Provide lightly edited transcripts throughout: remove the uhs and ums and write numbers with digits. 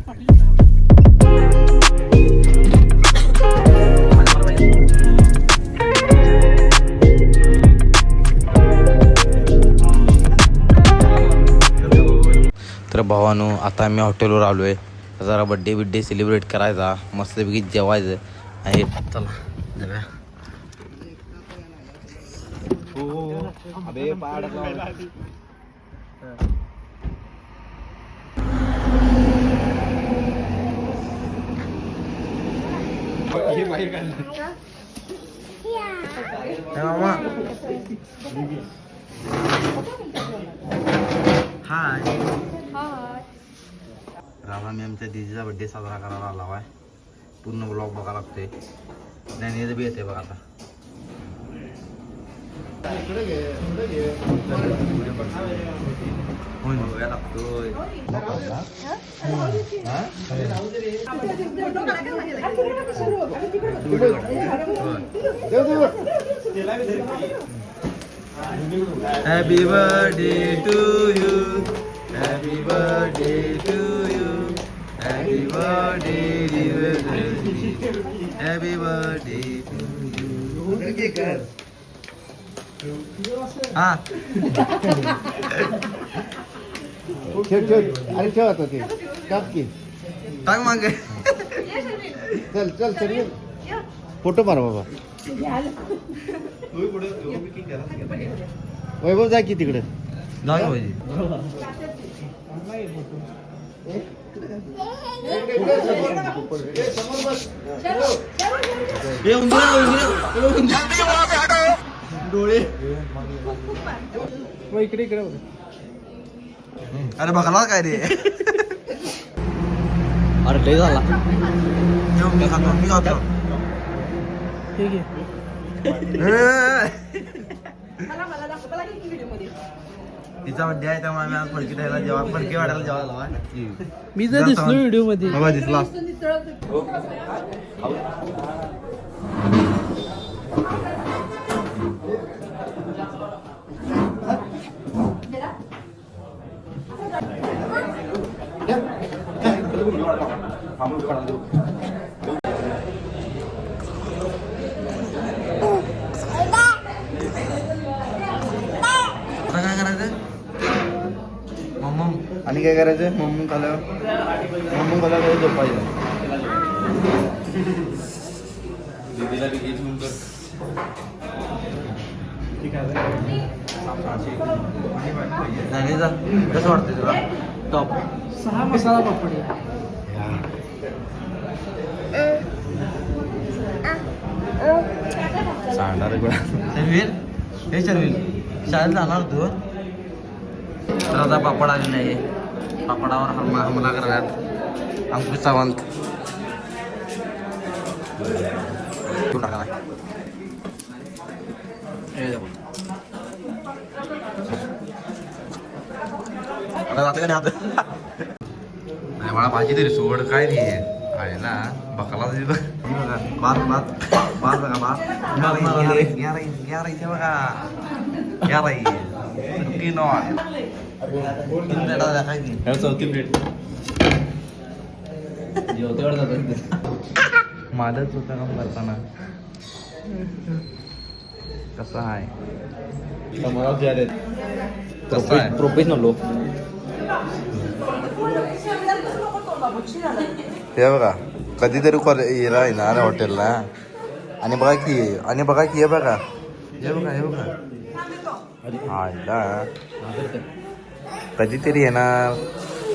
तर भावानो आता आम्ही हॉटेलवर आलो आहे. जरा बड्डे सेलिब्रेट करायचा, मस्तपैकी जेवायचं आहे. चला जाऊया. मामा हाय. रामा मी आमच्या दिदीचा बड्डे साजरा करायला आला आहे. पूर्ण ब्लॉग बघायला लागतोय. ज्ञानेचं बी येते बघा आता. लागतोय Happy birthday to you, happy birthday to you, happy birthday dear Happy birthday to you. हाँ अरे ठेव आता ते काप की टांग मागे. चल चल चल फोटो मार बाबा. वैभव जा की तिकडे जाऊ पाहिजे. डोळे इकडे इकडे अरे बघला काय रे. अरे लय झाला. मी खातो ठीक आहे. तिचा बड्डे आहे त्यामुळे आम्ही आज फडकी द्यायला जेव्हा फडके वाढायला जेवायला मी जर दिसलो व्हिडिओ मध्ये बाबा दिसला. काय करायचं मम्मा आणि काय करायचं मम्मी खाल्यावर झोपायचं. दीदीला बी घेऊन कर. नाही जा कसं वाटतं तुला. टॉप 6 मसाला पापड सांगणार शर्वील. हे शर्वील शाळेत जाणार तू. तर आता पापड आले नाही. पापडावर हमला करण्यात अंकुश सावंत. तू टाका नाही. आता जातं का नाही आता. नाही मला भाजी तरी सोड काय नाही आहे ना बघायला तिथं. भात भात भात बघा भात. घ्या राई ते बघा घ्या राई. सुट्टी नॉट काय नाही. चौथी प्लेट जेवतेवर जात माझंच होतं काम करताना. कसं आहे प्रोफेशनल लोक. हे बघा कधीतरी येणार येणार हॉटेलला. आणि बघा की हे बघा हे बघा कधीतरी येणार.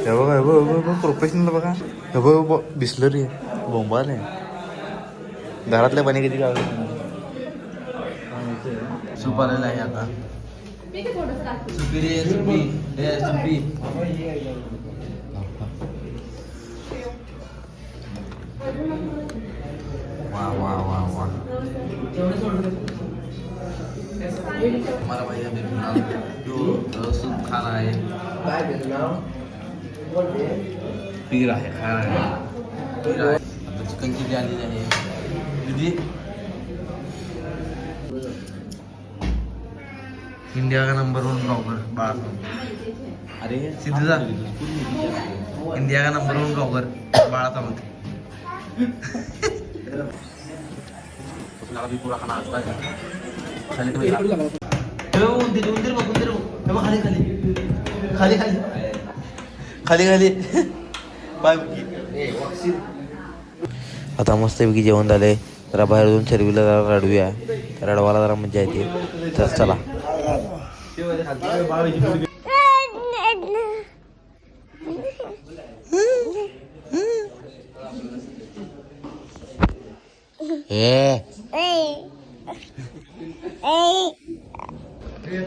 हे बघा प्रोफेशनल बघा. हे बघ बिस्लरी बोंबाल आहे. घरातल्या पाणी किती गाव सूप आलेलं आहे आता. सुपी वा वा वा वा. हमारा भैया जो सूप खा रहा है पी रहा है खा रहा है. आता चिकन चिली आलेली आहे. दीदी इंडिया का नंबर 1 ब्लॉगर बाळा. अरे सिद्धू इंडिया का नंबर 1 ब्लॉगर बाळा सावंत. भी पूरा खाना आता है खाली तो उंदीर उंदीर बघ खाली खाली खाली खाली खाली खाली बाय. आता मस्तपैकी जेवण झालंय. जरा बाहेर जाऊन चरबीला जरा रडूया. रडवाला जरा मजा येते. तर चला.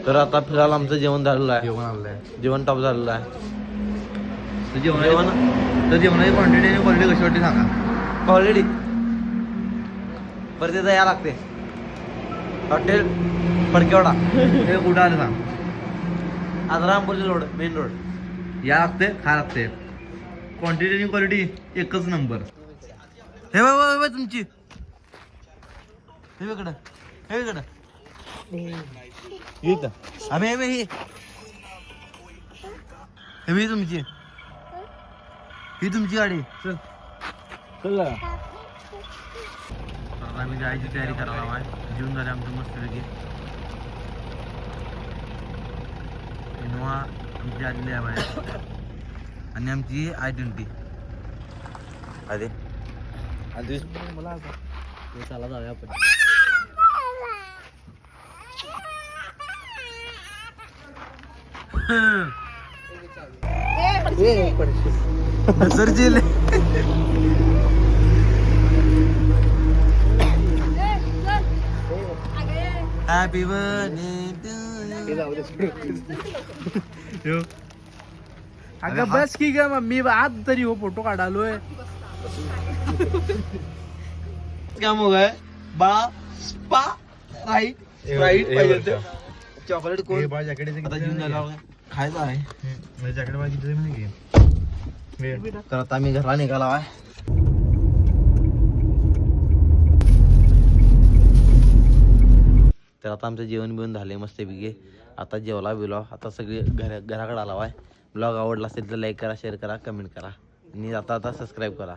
तर आता फिरायला आमचं जेवण झालेलं आहे. जेवण टॉप झालेलं आहे. जेवणाची क्वांटिटी आणि क्वालिटी कशी वाटते सांगा. क्वालिटी बरं तिथं या लागते. हॉटेल फडकेवाडा हे कुठं आलं सांग. आदरांबोली रोड मेन रोड या लागते. खा लागते. क्वांटिटी आणि क्वालिटी एकच नंबर. हे बाय तुमची हे इकडं हे इकडं आम्ही ही तुमची ही तुमची गाडी. चल आम्ही जायची तयारी करायला आहे. जेवण झाले आमचं मस्तपैकी. इनोवा आमची आलेली आहे बाहेर आणि आमची आयडेंटिटी अरे मला चला जाऊया आपण. सर जेल हॅपी बर्थडे टू यू. अगं बस की ग मम्मी आज तरी हो फोटो काढालोय. क्या हो गए बा स्पा राईट पाहिजे चॉकलेट कोण जॅकेट आता घेऊन जायला खायचं आहे. जॅकेट पाहिजे म्हणजे तर आता आम्ही घरला निघाला आहे. तर आता आमचं जेवण बिवण झाले मस्तपैकी. आता जेवला बिवला आता सगळे घराकडे आला आहे. ब्लॉग आवडला असेल तर लाईक करा शेअर करा कमेंट करा आणि आता सबस्क्राईब करा.